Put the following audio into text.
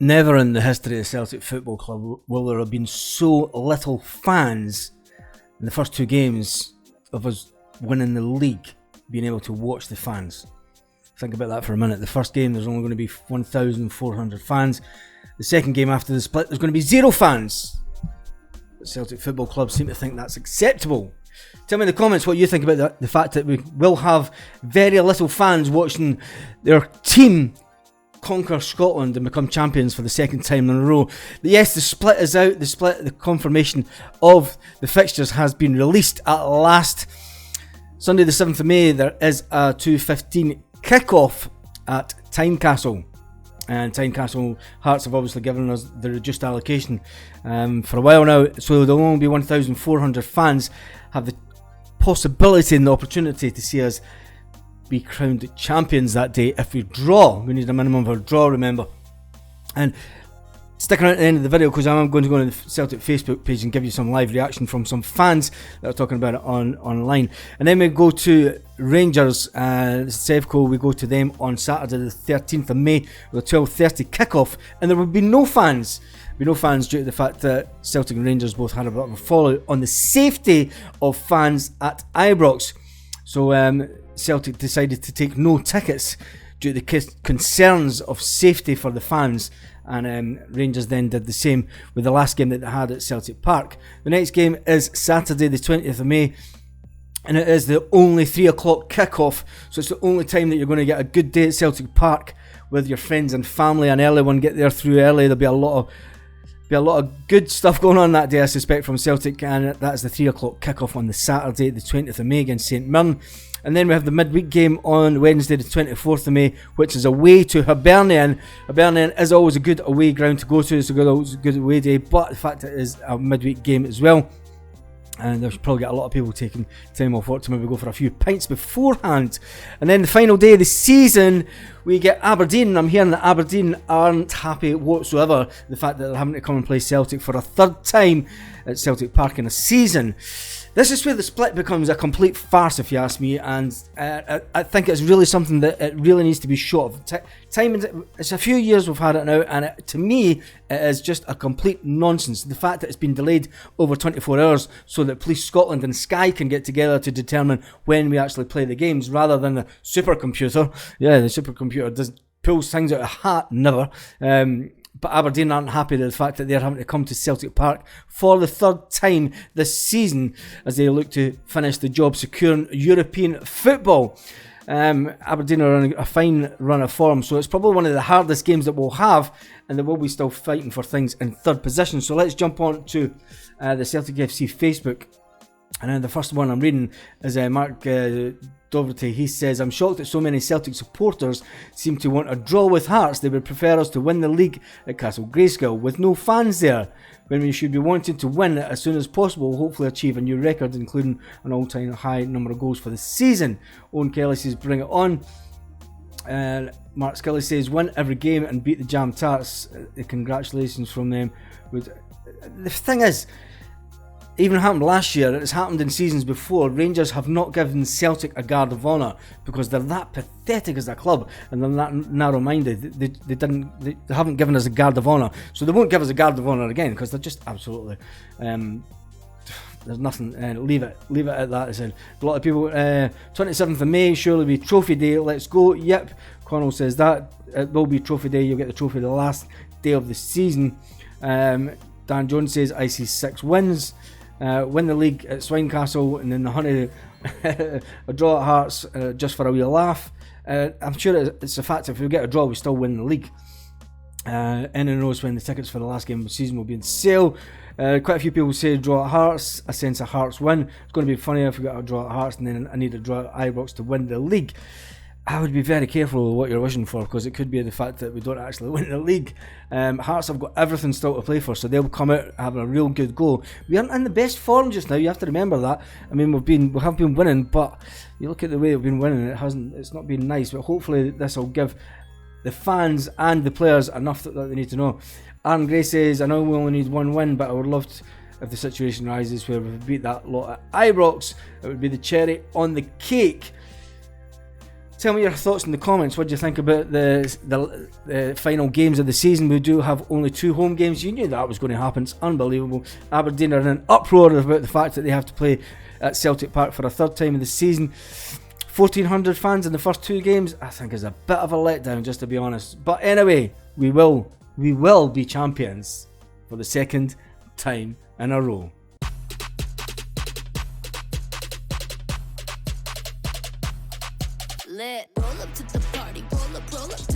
Never in the history of Celtic Football Club will there have been so little fans in the first two games of us winning the league, being able to watch the fans. Think about that for a minute. The first game there's only going to be 1,400 fans. The second game after the split there's going to be 0 fans. But Celtic Football Club seem to think that's acceptable. Tell me in the comments what you think about the fact that we will have very little fans watching their team conquer Scotland and become champions for the second time in a row. Yes, the split is out. The confirmation of the fixtures has been released at last. Sunday the 7th of May, there is a 2:15 kick-off at Tynecastle. And Tynecastle Hearts have obviously given us the reduced allocation for a while now, so there'll only be 1,400 fans have the possibility and the opportunity to see us be crowned champions that day. If we draw, we need a minimum of a draw, remember. And stick around at the end of the video because I'm going to go on the Celtic Facebook page and give you some live reaction from some fans that are talking about it online. And then we go to Rangers, Sevco. We go to them on Saturday the 13th of May with a 12:30 kickoff, and there will be no fans. Due to the fact that Celtic and Rangers both had a bit of a fallout on the safety of fans at Ibrox. So Celtic decided to take no tickets due to the concerns of safety for the fans, and Rangers then did the same with the last game that they had at Celtic Park. The next game is Saturday the 20th of May, and it is the only 3 o'clock kickoff, so it's the only time that you're going to get a good day at Celtic Park with your friends and family. An early one, get there through early. There'll be a lot of good stuff going on that day, I suspect, from Celtic, and that's the 3 o'clock kickoff on the Saturday the 20th of May against St Mirren. And then we have the midweek game on Wednesday the 24th of May, which is away to Hibernian. Hibernian is always a good away ground to go to. It's always a good away day, but the fact it is a midweek game as well, and there's probably got a lot of people taking time off work to maybe go for a few pints beforehand. And then the final day of the season, we get Aberdeen. I'm hearing that Aberdeen aren't happy whatsoever the fact that they're having to come and play Celtic for a third time at Celtic Park in a season. This is where the split becomes a complete farce, if you ask me, and I think it's really something that it really needs to be shot of. It's a few years we've had it now, and to me, it is just a complete nonsense. The fact that it's been delayed over 24 hours so that Police Scotland and Sky can get together to determine when we actually play the games, rather than the supercomputer. Yeah, the supercomputer pulls things out of a hat, never. But Aberdeen aren't happy with the fact that they're having to come to Celtic Park for the third time this season as they look to finish the job securing European football. Aberdeen are on a fine run of form, so it's probably one of the hardest games that we'll have, and they will be still fighting for things in third position. So let's jump on to the Celtic FC Facebook. And then the first one I'm reading is Mark Doverty. He says, "I'm shocked that so many Celtic supporters seem to want a draw with Hearts. They would prefer us to win the league at Castle Grayskull with no fans there, when we should be wanting to win as soon as possible, hopefully achieve a new record, including an all-time high number of goals for the season." Owen Kelly says, "Bring it on." Mark Scully says, "Win every game and beat the Jam Tarts." Congratulations from them. The thing is, even happened last year, it's happened in seasons before. Rangers have not given Celtic a guard of honour because they're that pathetic as a club and they're that narrow-minded. They haven't given us a guard of honour, so they won't give us a guard of honour again because they're just absolutely there's nothing. Leave it at that. I said a lot of people. 27th of May surely be trophy day. Let's go. Yep, Connell says that it will be trophy day. You'll get the trophy the last day of the season. Dan Jones says, "I see 6 wins. Win the league at Swinecastle, and then the honey a draw at Hearts just for a wee laugh." I'm sure it's a fact if we get a draw we still win the league. Anyone knows when the tickets for the last game of the season will be on sale. Quite a few people say draw at Hearts. I sense a Hearts win. It's going to be funny if we get a draw at Hearts and then I need a draw at Ibrox to win the league. I would be very careful with what you're wishing for, because it could be the fact that we don't actually win the league. Hearts have got everything still to play for, so they'll come out having a real good go. We aren't in the best form just now. You have to remember that. I mean, we have been winning, but you look at the way we've been winning. It's not been nice. But hopefully this will give the fans and the players enough that they need to know. Aaron Gray says, "I know we only need 1 win, but I would love to, if the situation rises where we beat that lot at Ibrox, it would be the cherry on the cake." Tell me your thoughts in the comments. What do you think about the final games of the season? We do have only 2 home games. You knew that was going to happen. It's unbelievable. Aberdeen are in an uproar about the fact that they have to play at Celtic Park for a 3rd time in the season. 1,400 fans in the first 2 games, I think is a bit of a letdown, just to be honest. But anyway, we will be champions for the 2nd time in a row. Lit. Roll up to the party, roll up to